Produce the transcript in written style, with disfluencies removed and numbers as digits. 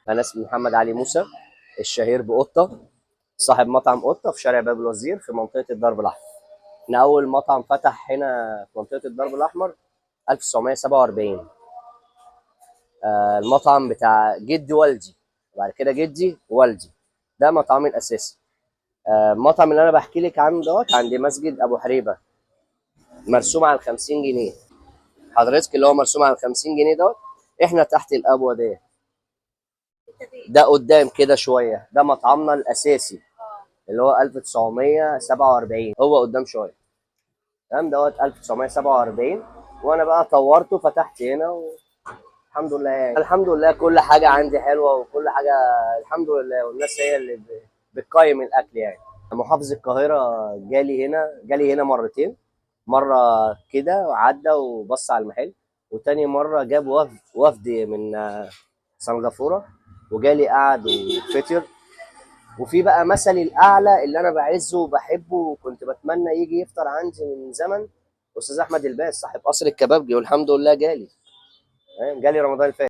انا اسمي محمد علي موسى، الشهير بقطه، صاحب مطعم قطه في شارع باب الوزير في منطقه الدرب الاحمر. احنا اول مطعم فتح هنا في منطقه الدرب الاحمر 1947. المطعم بتاع جدي والدي، وبعد كده جدي ووالدي. ده مطعمي الاساسي. المطعم اللي انا بحكي لك عنه دوت عند مسجد ابو حريبه، مرسوم على 50 جنيه. حضرتك اللي هو مرسوم على 50 جنيه دوت، احنا تحت الابوه ديت. ده قدام كده شويه، ده مطعمنا الاساسي اللي هو 1947. هو قدام شويه، تمام، دوت 1947. وانا بقى طورته، فتحت هنا والحمد لله. يعني الحمد لله كل حاجه عندي حلوه وكل حاجه، الحمد لله. والناس هي اللي بتقيم الاكل يعني. محافظ القاهره جالي هنا مرتين. مره كده وعدى وبص على المحل، وتاني مره جاب وفد من سنغافوره، وجالي قعد وفطر. وفي بقى مثلي الاعلى اللي انا بعزه وبحبه وكنت بتمنى يجي يفطر عندي من زمن، استاذ احمد الباز صاحب قصر الكبابجي، والحمد لله جالي. فاهم؟ جالي رمضان اللي فات.